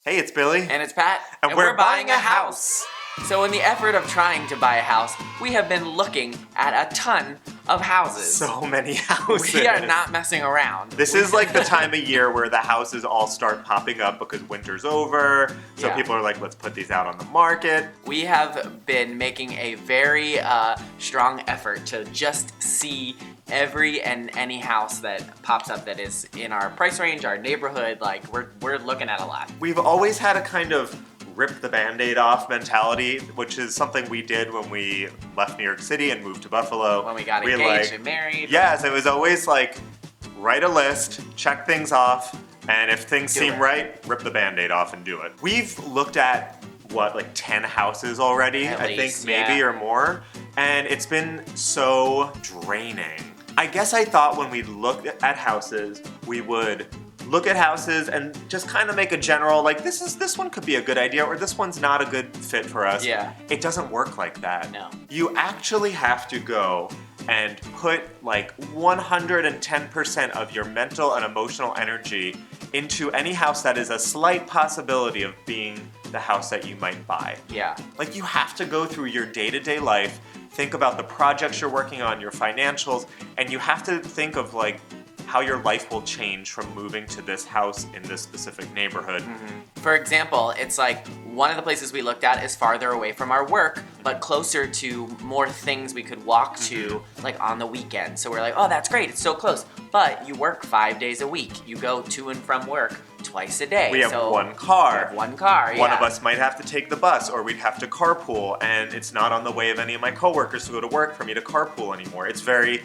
Hey, it's Billy. And it's Pat. And we're buying a house. So in the effort of trying to buy a house, we have been looking at a ton of houses. So many houses. We are not messing around. This is like the time of year where the houses all start popping up because winter's over. So people are like, let's put these out on the market. We have been making a very strong effort to just see every and any house that pops up that is in our price range, our neighborhood. Like, we're looking at a lot. We've always had a kind of rip the Band-Aid off mentality, which is something we did when we left New York City and moved to Buffalo. When we got engaged and married. Yes, it was always like, write a list, check things off, and if things seem right, rip the Band-Aid off and do it. We've looked at, like 10 houses already, I think maybe, or more, and it's been so draining. I guess I thought when we looked at houses, we would look at houses and just kind of make a general, like, this one could be a good idea, or this one's not a good fit for us. Yeah. It doesn't work like that. No. You actually have to go and put like 110% of your mental and emotional energy into any house that is a slight possibility of being the house that you might buy. Yeah. Like, you have to go through your day-to-day life, think about the projects you're working on, your financials, and you have to think of like how your life will change from moving to this house in this specific neighborhood. Mm-hmm. For example, it's like one of the places we looked at is farther away from our work, but closer to more things we could walk to, like on the weekend. So we're like, oh, that's great, it's so close. But you work 5 days a week. You go to and from work twice a day. We have one car. We have one car, yeah. One of us might have to take the bus, or we'd have to carpool, and it's not on the way of any of my coworkers to go to work for me to carpool anymore. It's very,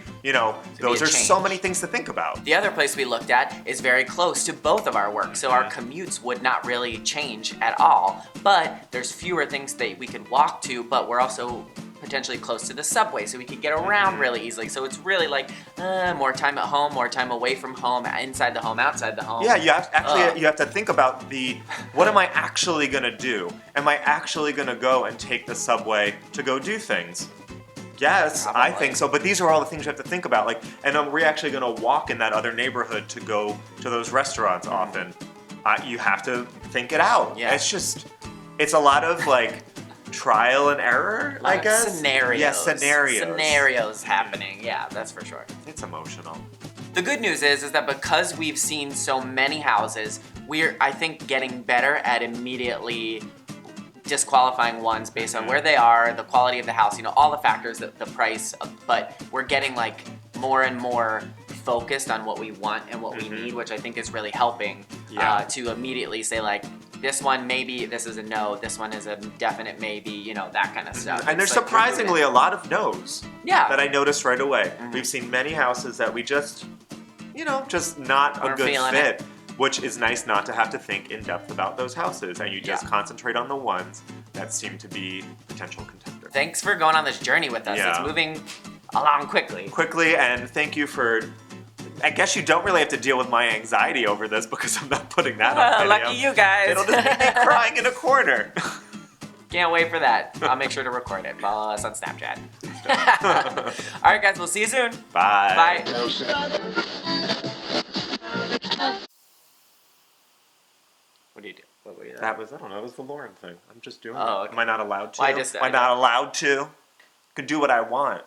those are so many things to think about. The other place we looked at is very close to both of our work, so our commutes would not really change at all. But there's fewer things that we could walk to, but we're also potentially close to the subway, so we could get around really easily. So it's really like more time at home, more time away from home, inside the home, outside the home. Yeah, you have to think about what am I actually gonna do? Am I actually gonna go and take the subway to go do things? Yes, probably. I think so, but these are all the things you have to think about. Like, and are we actually gonna walk in that other neighborhood to go to those restaurants often? You have to think it out. Yeah. It's a lot of like trial and error, I guess. Scenarios. Yeah, scenarios. Scenarios happening, yeah, that's for sure. It's emotional. The good news is that because we've seen so many houses, we're, I think, getting better at immediately disqualifying ones based on where they are, the quality of the house, all the factors, the price, but we're getting like more and more focused on what we want and what we need, which I think is really helping to immediately say like, this one maybe, this is a no, this one is a definite maybe, that kind of stuff. And there's surprisingly a lot of no's that I noticed right away. We've seen many houses that we just not a good fit, which is nice not to have to think in depth about those houses, and you just concentrate on the ones that seem to be potential contenders. Thanks for going on this journey with us. Yeah. It's moving along quickly. And thank you for... I guess you don't really have to deal with my anxiety over this because I'm not putting that on video. Lucky you guys. It'll just be me crying in a corner. Can't wait for that. I'll make sure to record it. Follow us on Snapchat. All right, guys. We'll see you soon. Bye. Bye. What do you do? What were you doing? That was the Lauren thing. I'm just doing it. Oh, okay. Am I not allowed to? Well, Am I not allowed to? I can do what I want.